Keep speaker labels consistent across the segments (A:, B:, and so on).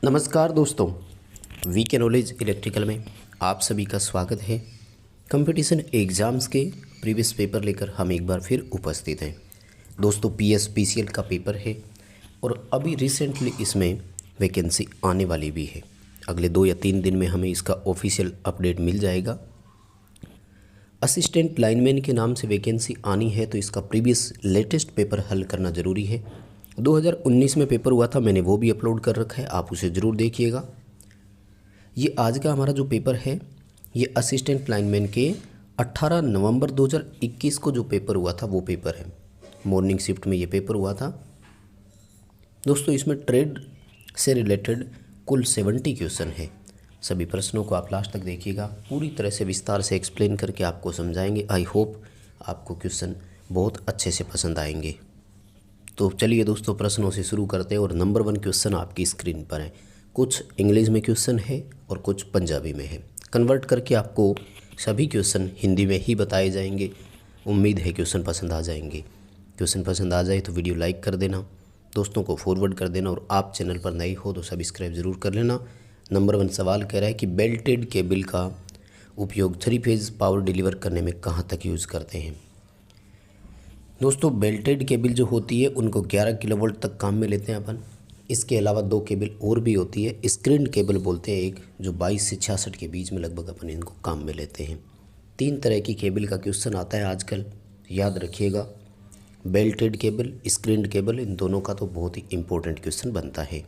A: नमस्कार दोस्तों, वी के नॉलेज इलेक्ट्रिकल में आप सभी का स्वागत है। कंपटीशन एग्ज़ाम्स के प्रीवियस पेपर लेकर हम एक बार फिर उपस्थित हैं। दोस्तों पीएसपीसीएल का पेपर है और अभी रिसेंटली इसमें वैकेंसी आने वाली भी है। अगले 2 या 3 दिन में हमें इसका ऑफिशियल अपडेट मिल जाएगा। असिस्टेंट लाइनमैन के नाम से वैकेंसी आनी है तो इसका प्रीवियस लेटेस्ट पेपर हल करना ज़रूरी है। 2019 में पेपर हुआ था, मैंने वो भी अपलोड कर रखा है, आप उसे ज़रूर देखिएगा। ये आज का हमारा जो पेपर है ये असिस्टेंट लाइनमैन के 18 नवंबर 2021 को जो पेपर हुआ था वो पेपर है। मॉर्निंग शिफ्ट में ये पेपर हुआ था। दोस्तों इसमें ट्रेड से रिलेटेड कुल 70 क्वेश्चन है। सभी प्रश्नों को आप लास्ट तक देखिएगा, पूरी तरह से विस्तार से एक्सप्लेन करके आपको समझाएंगे। आई होप आपको क्वेश्चन बहुत अच्छे से पसंद आएंगे। तो चलिए दोस्तों प्रश्नों से शुरू करते हैं और नंबर 1 क्वेश्चन आपकी स्क्रीन पर है। कुछ इंग्लिश में क्वेश्चन है और कुछ पंजाबी में है। कन्वर्ट करके आपको सभी क्वेश्चन हिंदी में ही बताए जाएंगे। उम्मीद है क्वेश्चन पसंद आ जाएंगे। क्वेश्चन पसंद आ जाए तो वीडियो लाइक कर देना, दोस्तों को फॉरवर्ड कर देना और आप चैनल पर नए हो तो सब्सक्राइब ज़रूर कर लेना। नंबर 1 सवाल कह रहा है कि बेल्टेड केबल का उपयोग 3 फेज़ पावर डिलीवर करने में कहाँ तक यूज़ करते हैं। दोस्तों बेल्टेड केबल जो होती है उनको 11 किलोवोल्ट तक काम में लेते हैं अपन। इसके अलावा 2 केबल और भी होती है, स्क्रीन केबल बोलते हैं एक, जो 22 से 66 के बीच में लगभग अपन इनको काम में लेते हैं। 3 तरह की केबल का क्वेश्चन आता है आजकल, याद रखिएगा। बेल्टेड केबल, स्क्रीन केबल, इन दोनों का तो बहुत ही इंपॉर्टेंट क्वेश्चन बनता है।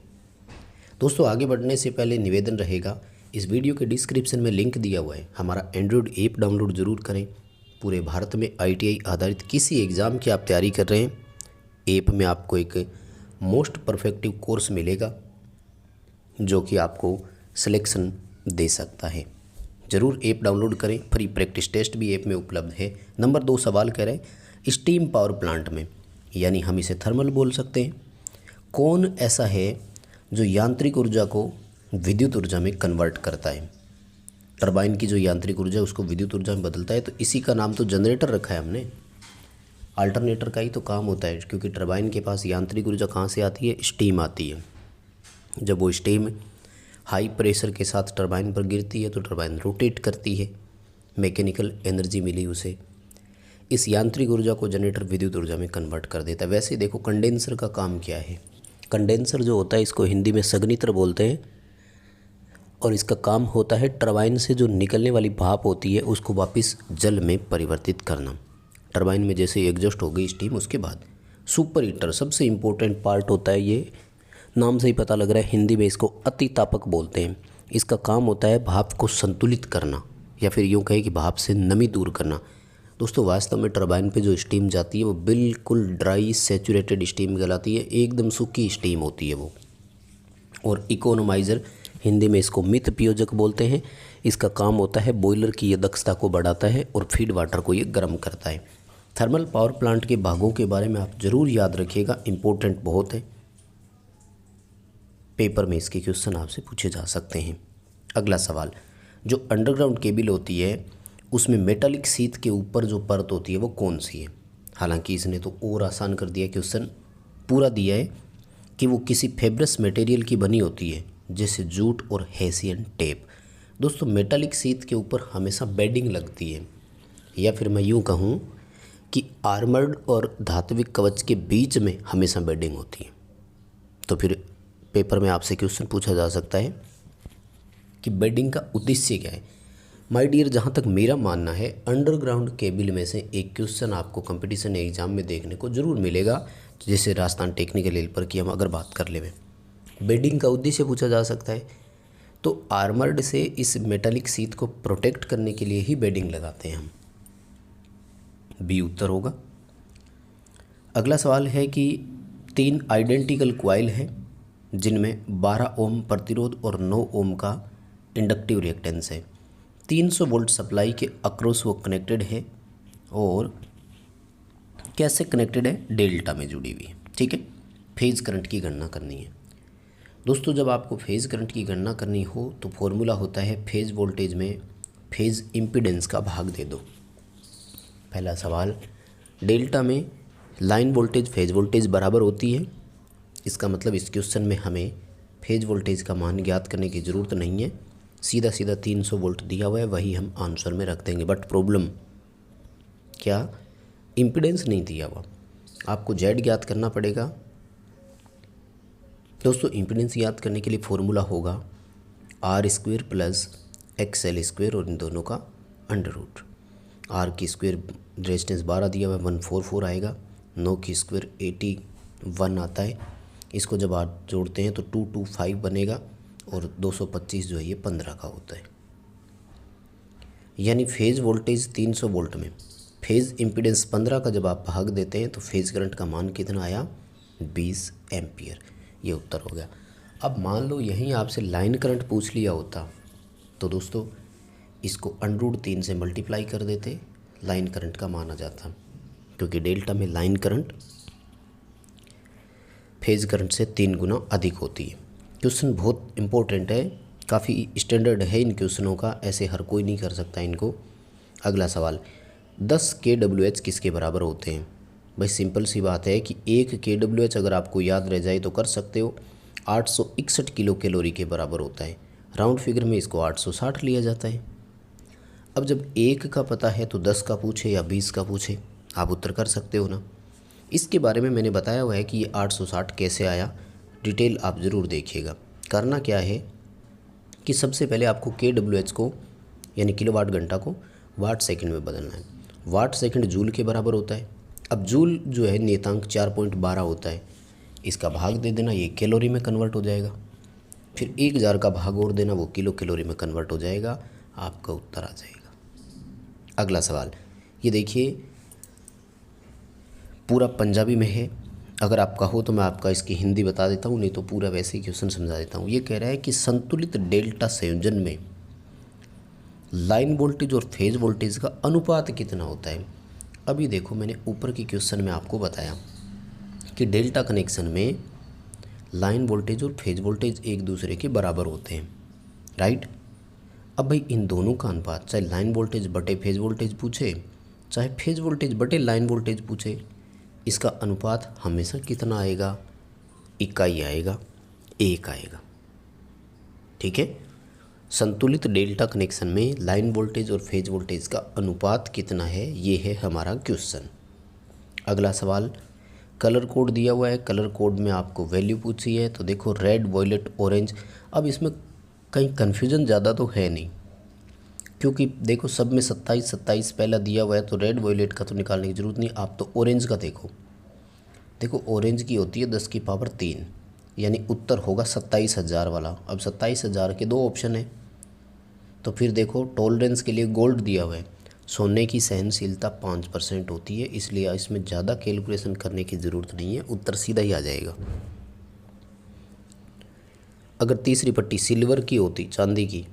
A: दोस्तों आगे बढ़ने से पहले निवेदन रहेगा, इस वीडियो के डिस्क्रिप्शन में लिंक दिया हुआ है, हमारा एंड्रॉयड ऐप डाउनलोड ज़रूर करें। पूरे भारत में आईटीआई आधारित किसी एग्ज़ाम की आप तैयारी कर रहे हैं, ऐप में आपको एक मोस्ट परफेक्टिव कोर्स मिलेगा जो कि आपको सिलेक्शन दे सकता है। ज़रूर ऐप डाउनलोड करें, फ्री प्रैक्टिस टेस्ट भी ऐप में उपलब्ध है। नंबर 2 सवाल कह रहे हैं स्टीम पावर प्लांट में, यानी हम इसे थर्मल बोल सकते हैं, कौन ऐसा है जो यांत्रिक ऊर्जा को विद्युत ऊर्जा में कन्वर्ट करता है। टरबाइन की जो यांत्रिक ऊर्जा है उसको विद्युत ऊर्जा में बदलता है, तो इसी का नाम तो जनरेटर रखा है हमने। अल्टरनेटर का ही तो काम होता है, क्योंकि टरबाइन के पास यांत्रिक ऊर्जा कहाँ से आती है, स्टीम आती है। जब वो स्टीम हाई प्रेशर के साथ टरबाइन पर गिरती है तो टरबाइन रोटेट करती है, मैकेनिकल एनर्जी मिली उसे। इस यांत्रिक ऊर्जा को जनरेटर विद्युत ऊर्जा में कन्वर्ट कर देता है। वैसे देखो कंडेंसर का काम क्या है। कंडेंसर जो होता है इसको हिंदी में सग्नित्र बोलते हैं और इसका काम होता है टरबाइन से जो निकलने वाली भाप होती है उसको वापस जल में परिवर्तित करना। टरबाइन में जैसे एग्जॉस्ट हो गई स्टीम, उसके बाद सुपर हीटर सबसे इम्पोर्टेंट पार्ट होता है। ये नाम से ही पता लग रहा है, हिंदी में इसको अतितापक बोलते हैं। इसका काम होता है भाप को संतुलित करना, या फिर यूँ कहें कि भाप से नमी दूर करना। दोस्तों वास्तव में टरबाइन पे जो स्टीम जाती है वो बिल्कुल ड्राई सैचुरेटेड स्टीम कहलाती है, एकदम सूखी स्टीम होती है वो। और इकोनोमाइज़र, हिंदी में इसको मित पियोजक बोलते हैं। इसका काम होता है बॉयलर की ये दक्षता को बढ़ाता है और फीड वाटर को ये गर्म करता है। थर्मल पावर प्लांट के भागों के बारे में आप ज़रूर याद रखिएगा, इम्पोर्टेंट बहुत है। पेपर में इसके क्वेश्चन आपसे पूछे जा सकते हैं। अगला सवाल, जो अंडरग्राउंड केबल होती है उसमें मेटालिक सीथ के ऊपर जो परत होती है वो कौन सी है। हालांकि इसने तो और आसान कर दिया, क्वेश्चन पूरा दिया है कि वो किसी फेब्रस मटेरियल की बनी होती है जैसे जूट और हेसियन टेप। दोस्तों मेटालिक सीथ के ऊपर हमेशा बेडिंग लगती है, या फिर मैं यूँ कहूँ कि आर्मर्ड और धात्विक कवच के बीच में हमेशा बेडिंग होती है। तो फिर पेपर में आपसे क्वेश्चन पूछा जा सकता है कि बेडिंग का उद्देश्य क्या है। माय डियर, जहाँ तक मेरा मानना है अंडरग्राउंड केबल में से एक क्वेश्चन आपको कंपटीशन एग्जाम में देखने को ज़रूर मिलेगा, जैसे राजस्थान टेक्निकल हेल्पर की हम अगर बात कर ले, बेडिंग का उद्देश्य पूछा जा सकता है। तो आर्मर्ड से इस मेटालिक सीथ को प्रोटेक्ट करने के लिए ही बेडिंग लगाते हैं हम। बी उत्तर होगा। अगला सवाल है कि 3 आइडेंटिकल क्वाइल है जिनमें 12 ओम प्रतिरोध और 9 ओम का इंडक्टिव रिएक्टेंस है। 300 वोल्ट सप्लाई के अक्रॉस वो कनेक्टेड है और कैसे कनेक्टेड है, डेल्टा में जुड़ी हुई है। ठीक है, फेज करंट की गणना करनी है। दोस्तों जब आपको फेज़ करंट की गणना करनी हो तो फॉर्मूला होता है फेज़ वोल्टेज में फेज़ इम्पीडेंस का भाग दे दो। पहला सवाल, डेल्टा में लाइन वोल्टेज फेज़ वोल्टेज बराबर होती है। इसका मतलब इस क्वेश्चन में हमें फेज वोल्टेज का मान ज्ञात करने की ज़रूरत नहीं है, सीधा सीधा 300 वोल्ट दिया हुआ है वही हम आंसर में रख देंगे। बट प्रॉब्लम क्या, इम्पीडेंस नहीं दिया हुआ, आपको जेड ज्ञात करना पड़ेगा। दोस्तों इम्पीडेंस ज्ञात करने के लिए फॉर्मूला होगा R² प्लस XL² और इन दोनों का अंडर रूट। R की स्क्वायर रेजिस्टेंस 12 दिया हुआ है 144 आएगा, 9 की स्क्वायर 81 आता है। इसको जब आप जोड़ते हैं तो 225 बनेगा और 225 जो है ये 15 का होता है। यानी फेज़ वोल्टेज 300 वोल्ट में फेज़ इम्पीडेंस 15 का जब आप भाग देते हैं तो फेज़ करंट का मान कितना आया, 20 एम्पियर। ये उत्तर हो गया। अब मान लो यहीं आपसे लाइन करंट पूछ लिया होता तो दोस्तों इसको √3 से मल्टीप्लाई कर देते, लाइन करंट का मान आ जाता, क्योंकि डेल्टा में लाइन करंट फेज़ करंट से 3 गुना अधिक होती है। क्वेश्चन बहुत इंपॉर्टेंट है, काफ़ी स्टैंडर्ड है इन क्वेश्चनों का, ऐसे हर कोई नहीं कर सकता इनको। अगला सवाल, 10 kWh किसके बराबर होते हैं? भाई सिंपल सी बात है कि 1 kWh अगर आपको याद रह जाए तो कर सकते हो, 861 किलो कैलोरी के बराबर होता है। राउंड फिगर में इसको 860 लिया जाता है। अब जब 1 का पता है तो 10 का पूछे या 20 का पूछे आप उत्तर कर सकते हो ना। इसके बारे में मैंने बताया हुआ है कि ये 860 कैसे आया, डिटेल आप ज़रूर देखिएगा। करना क्या है कि सबसे पहले आपको kWh को यानी किलोवाट घंटा को वाट सेकंड में बदलना है। वाट सेकंड जूल के बराबर होता है। अब जूल जो है नियतांक 4.12 होता है, इसका भाग दे देना, ये कैलोरी में कन्वर्ट हो जाएगा। फिर 1000 का भाग और देना, वो किलो कैलोरी में कन्वर्ट हो जाएगा, आपका उत्तर आ जाएगा। अगला सवाल ये देखिए, पूरा पंजाबी में है, अगर आप कहो तो मैं आपका इसकी हिंदी बता देता हूँ, नहीं तो पूरा वैसे ही क्वेश्चन समझा देता हूँ। ये कह रहा है कि संतुलित डेल्टा संयोजन में लाइन वोल्टेज और फेज वोल्टेज का अनुपात कितना होता है। अभी देखो मैंने ऊपर के क्वेश्चन में आपको बताया कि डेल्टा कनेक्शन में लाइन वोल्टेज और फेज वोल्टेज एक दूसरे के बराबर होते हैं, राइट। अब भाई इन दोनों का अनुपात, चाहे लाइन वोल्टेज बटे फेज वोल्टेज पूछे, चाहे फेज वोल्टेज बटे लाइन वोल्टेज पूछे, इसका अनुपात हमेशा कितना आएगा, इकाई आएगा, 1 आएगा। ठीक है, संतुलित डेल्टा कनेक्शन में लाइन वोल्टेज और फेज वोल्टेज का अनुपात कितना है, ये है हमारा क्वेश्चन। अगला सवाल, कलर कोड दिया हुआ है, कलर कोड में आपको वैल्यू पूछी है, तो देखो रेड, वॉयलेट, ऑरेंज। अब इसमें कहीं कन्फ्यूज़न ज़्यादा तो है नहीं, क्योंकि देखो सब में 27 पहला दिया हुआ है, तो रेड वॉयलेट का तो निकालने की ज़रूरत नहीं। आप तो ऑरेंज का देखो ऑरेंज की होती है 10 की पावर 3, यानी उत्तर होगा 27,000 वाला। अब 27,000 के 2 ऑप्शन है, तो फिर देखो टॉलरेंस के लिए गोल्ड दिया हुआ है, सोने की सहनशीलता 5% होती है, इसलिए इसमें ज़्यादा कैलकुलेशन करने की ज़रूरत नहीं है, उत्तर सीधा ही आ जाएगा। अगर तीसरी पट्टी सिल्वर की होती, चांदी की,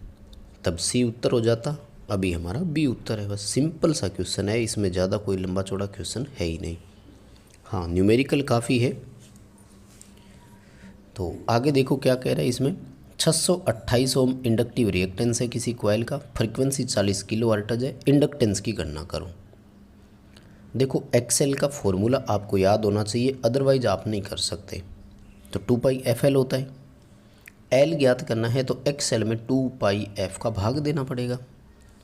A: तब सी उत्तर हो जाता, अभी हमारा बी उत्तर है। बस सिंपल सा क्वेश्चन है, इसमें ज़्यादा कोई लंबा चौड़ा क्वेश्चन है ही नहीं। हाँ, न्यूमेरिकल काफ़ी है। तो आगे देखो क्या कह रहा है इसमें, 628 ओम इंडक्टिव रिएक्टेंस है किसी कॉइल का, फ्रीक्वेंसी 40 किलो हर्ट्ज है, इंडक्टेंस की गणना करो। देखो एक्सएल का फॉर्मूला आपको याद होना चाहिए, अदरवाइज आप नहीं कर सकते। तो 2πfl होता है, एल ज्ञात करना है तो एक्सएल में 2πf का भाग देना पड़ेगा,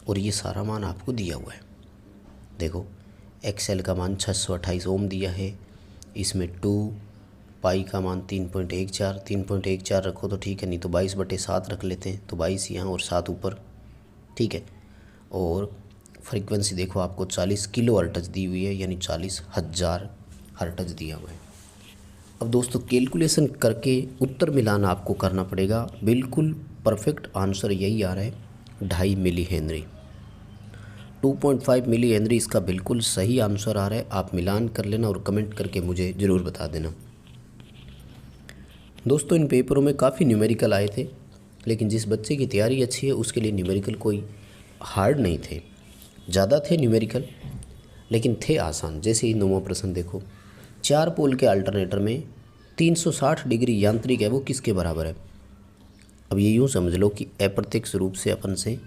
A: और ये सारा मान आपको दिया हुआ है। देखो एक्सएल का मान 628 ओम दिया है, इसमें 2π का मान 3.14 रखो तो ठीक है, नहीं तो 22/7 रख लेते हैं, तो 22 यहाँ और 7 ऊपर, ठीक है। और फ्रीक्वेंसी देखो आपको 40 किलो हर्ट्ज दी हुई है, यानी 40,000 हर्ट्ज दिया हुआ है। अब दोस्तों कैलकुलेशन करके उत्तर मिलान आपको करना पड़ेगा। बिल्कुल परफेक्ट आंसर यही आ रहा है, 2.5 मिली हेनरी, 2.5 मिली हेनरी इसका बिल्कुल सही आंसर आ रहा है। आप मिलान कर लेना और कमेंट करके मुझे ज़रूर बता देना। दोस्तों इन पेपरों में काफ़ी न्यूमेरिकल आए थे, लेकिन जिस बच्चे की तैयारी अच्छी है उसके लिए न्यूमेरिकल कोई हार्ड नहीं थे, ज़्यादा थे न्यूमेरिकल लेकिन थे आसान। जैसे ही 9वां प्रश्न देखो, 4 पोल के अल्टरनेटर में 360 डिग्री यांत्रिक है, वो किसके बराबर है। अब ये यूँ समझ लो कि अप्रत्यक्ष रूप से अपन से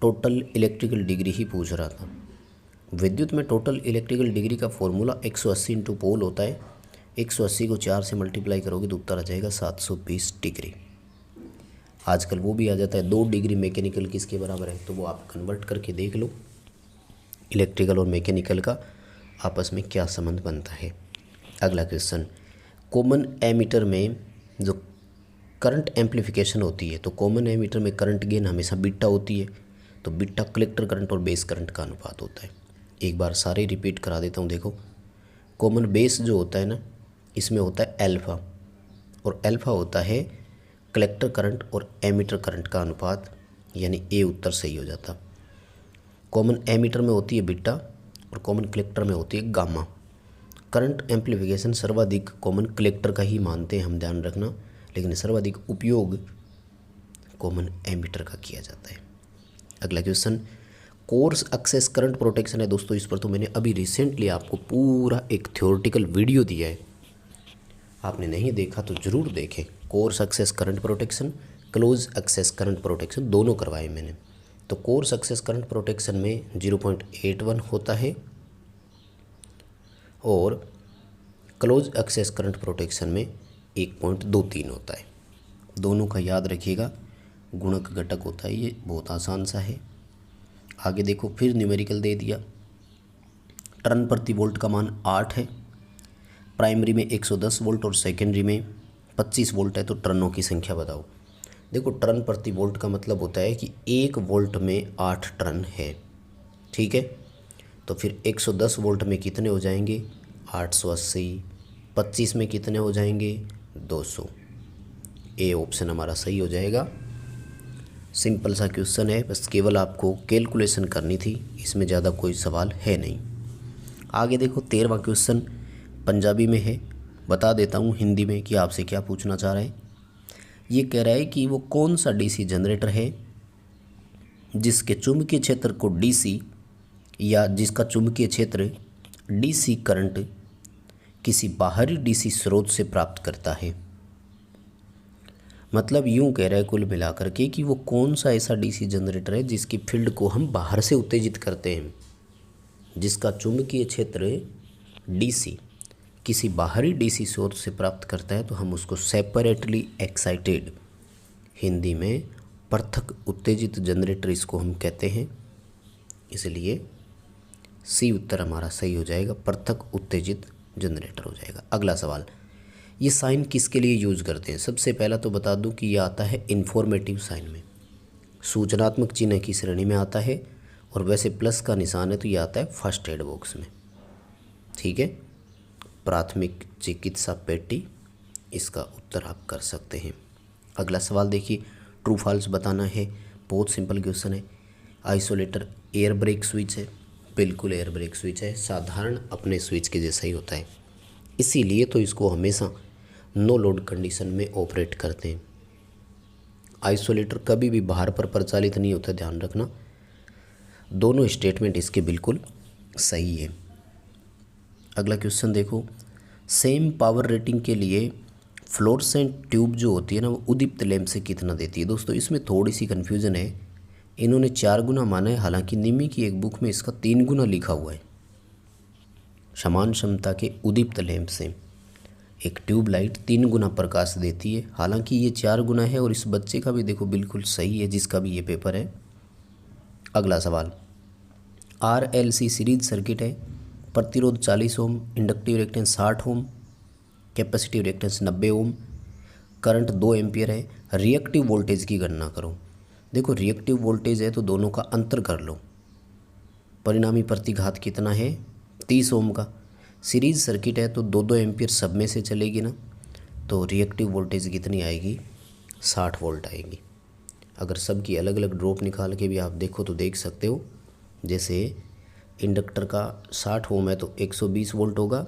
A: टोटल इलेक्ट्रिकल डिग्री ही पूछ रहा था। विद्युत में टोटल इलेक्ट्रिकल डिग्री का फॉर्मूला 180 इंटू पोल होता है, 180 को 4 से मल्टीप्लाई करोगे तो उत्तर आ जाएगा 720 डिग्री। आजकल वो भी आ जाता है। 2 डिग्री मैकेनिकल किसके बराबर है, तो वो आप कन्वर्ट करके देख लो इलेक्ट्रिकल और मैकेनिकल का आपस में क्या संबंध बनता है। अगला क्वेश्चन, कॉमन एमीटर में जो करंट एम्प्लीफिकेशन होती है, तो कॉमन एमीटर में करंट गेन हमेशा बीटा होती है, तो बीटा कलेक्टर करंट और बेस करंट का अनुपात होता है। एक बार सारे रिपीट करा देता हूँ। देखो, कॉमन बेस जो होता है ना, इसमें होता है एल्फ़ा, और एल्फ़ा होता है कलेक्टर करंट और एमीटर करंट का अनुपात, यानी ए उत्तर सही हो जाता। कॉमन एमीटर में होती है बीटा और कॉमन कलेक्टर में होती है गामा। करंट एम्प्लीफिकेशन सर्वाधिक कॉमन कलेक्टर का ही मानते हैं हम, ध्यान रखना, लेकिन सर्वाधिक उपयोग कॉमन एमीटर का किया जाता है। अगला question, coarse excess current protection है। दोस्तों इस पर तो मैंने अभी रिसेंटली आपको पूरा एक थ्योरेटिकल वीडियो दिया है, आपने नहीं देखा तो ज़रूर देखें। Coarse excess current protection, close excess current protection दोनों करवाए मैंने। तो कोर्स एक्सेस करंट प्रोटेक्शन में 0.81 होता है और क्लोज एक्सेस करंट प्रोटेक्शन में 1.23 होता है। दोनों का याद रखिएगा, गुणक घटक होता है, ये बहुत आसान सा है। आगे देखो, फिर न्यूमेरिकल दे दिया। टर्न प्रति वोल्ट का मान 8 है, प्राइमरी में 110 वोल्ट और सेकेंडरी में 25 वोल्ट है, तो टर्नों की संख्या बताओ। देखो, टर्न प्रति वोल्ट का मतलब होता है कि 1 वोल्ट में 8 टर्न है, ठीक है। तो फिर 110 वोल्ट में कितने हो जाएंगे, 880। 25 में कितने हो जाएंगे, 200। ए ऑप्शन हमारा सही हो जाएगा। सिंपल सा क्वेश्चन है, बस केवल आपको कैलकुलेशन करनी थी, इसमें ज़्यादा कोई सवाल है नहीं। आगे देखो, 13वां क्वेश्चन पंजाबी में है, बता देता हूँ हिंदी में कि आपसे क्या पूछना चाह रहा है। ये कह रहा है कि वो कौन सा डीसी जनरेटर है जिसके चुंबकीय क्षेत्र को डीसी, या जिसका चुंबकीय क्षेत्र डीसी करंट किसी बाहरी डीसी स्रोत से प्राप्त करता है। मतलब यूं कह रहा है कुल मिलाकर के कि वो कौन सा ऐसा डीसी जनरेटर है जिसकी फील्ड को हम बाहर से उत्तेजित करते हैं, जिसका चुंबकीय क्षेत्र डीसी किसी बाहरी डीसी स्रोत से प्राप्त करता है, तो हम उसको सेपरेटली एक्साइटेड, हिंदी में पृथक उत्तेजित जनरेटर इसको हम कहते हैं। इसलिए सी उत्तर हमारा सही हो जाएगा, पृथक उत्तेजित जनरेटर हो जाएगा। अगला सवाल, ये साइन किसके लिए यूज़ करते हैं। सबसे पहला तो बता दूं कि ये आता है इन्फॉर्मेटिव साइन में, सूचनात्मक चिन्ह की श्रेणी में आता है, और वैसे प्लस का निशान है तो ये आता है फर्स्ट एड बॉक्स में, ठीक है। प्राथमिक चिकित्सा पेटी, इसका उत्तर आप कर सकते हैं। अगला सवाल देखिए, ट्रू फॉल्स बताना है, बहुत सिंपल क्वेश्चन है। आइसोलेटर एयर ब्रेक स्विच है, बिल्कुल एयर ब्रेक स्विच है, साधारण अपने स्विच के जैसा ही होता है, इसीलिए तो इसको हमेशा नो लोड कंडीशन में ऑपरेट करते हैं। आइसोलेटर कभी भी बाहर पर प्रचालित नहीं होता, ध्यान रखना। दोनों स्टेटमेंट इसके बिल्कुल सही है। अगला क्वेश्चन देखो, सेम पावर रेटिंग के लिए फ्लोरेसेंट ट्यूब जो होती है ना, वो उद्दीप्त लैंप से कितना देती है। दोस्तों इसमें थोड़ी सी कन्फ्यूज़न है, इन्होंने 4 गुना माना है, हालांकि निमी की एक बुक में इसका 3 गुना लिखा हुआ है। समान क्षमता के उद्दीप्त लैंप से एक ट्यूबलाइट 3 गुना प्रकाश देती है, हालांकि ये 4 गुना है, और इस बच्चे का भी देखो बिल्कुल सही है, जिसका भी ये पेपर है। अगला सवाल, RLC सीरीज सर्किट है, प्रतिरोध 40 ओम, इंडक्टिव रिएक्टेंस 60 ओम, कैपेसिटिव रिएक्टेंस 90 ओम, करंट 2 एम्पियर है। रिएक्टिव वोल्टेज की गणना करो। देखो, रिएक्टिव वोल्टेज है तो दोनों का अंतर कर लो, परिणामी प्रतिघात कितना है, 30 ओम का। सीरीज सर्किट है तो 2-2 एम्पियर सब में से चलेगी ना, तो रिएक्टिव वोल्टेज कितनी आएगी, 60 वोल्ट आएगी। अगर सब की अलग अलग ड्रॉप निकाल के भी आप देखो तो देख सकते हो, जैसे इंडक्टर का 60 ओम है तो 120 वोल्ट होगा,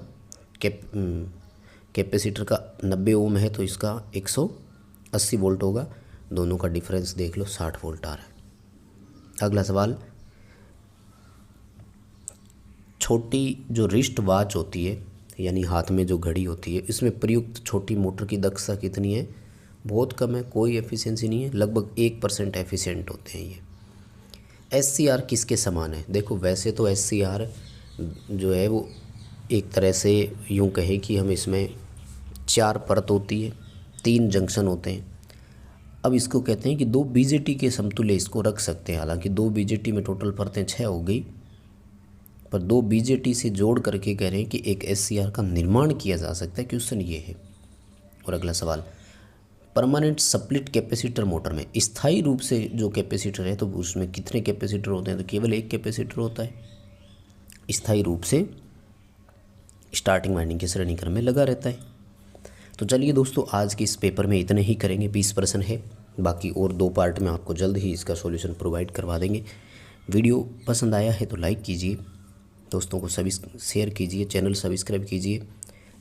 A: कैपेसिटर का 90 ओम है तो इसका 180 वोल्ट होगा, दोनों का डिफरेंस देख लो, 60 वोल्ट आ रहा है। अगला सवाल, छोटी जो रिस्ट वॉच होती है, यानी हाथ में जो घड़ी होती है, इसमें प्रयुक्त छोटी मोटर की दक्षता कितनी है, बहुत कम है, कोई एफिशिएंसी नहीं है, लगभग 1% एफिशिएंट होते हैं ये। SCR किसके समान है। देखो वैसे तो SCR जो है वो एक तरह से यूँ कहें कि हम इसमें 4 परत होती है, 3 जंक्शन होते हैं। अब इसको कहते हैं कि 2 बीजेटी के समतुल्य इसको रख सकते हैं। हालांकि 2 बीजेटी में टोटल परतें 6 हो गई, पर 2 बीजेटी से जोड़ करके कह रहे हैं कि एक एससीआर का निर्माण किया जा सकता है। क्वेश्चन ये है। और अगला सवाल, परमानेंट स्प्लिट कैपेसिटर मोटर में स्थायी रूप से जो कैपेसिटर है तो उसमें कितने कैपेसिटर होते हैं? तो केवल एक कैपेसिटर होता है, स्थायी रूप से स्टार्टिंग वाइंडिंग के श्रेणी क्रम में लगा रहता है। तो चलिए दोस्तों, आज के इस पेपर में इतने ही करेंगे। 20 प्रश्न है, बाकी और 2 पार्ट में आपको जल्द ही इसका सॉल्यूशन प्रोवाइड करवा देंगे। वीडियो पसंद आया है तो लाइक कीजिए, दोस्तों को सभी शेयर कीजिए, चैनल सब्सक्राइब कीजिए,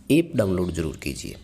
A: ऐप डाउनलोड ज़रूर कीजिए।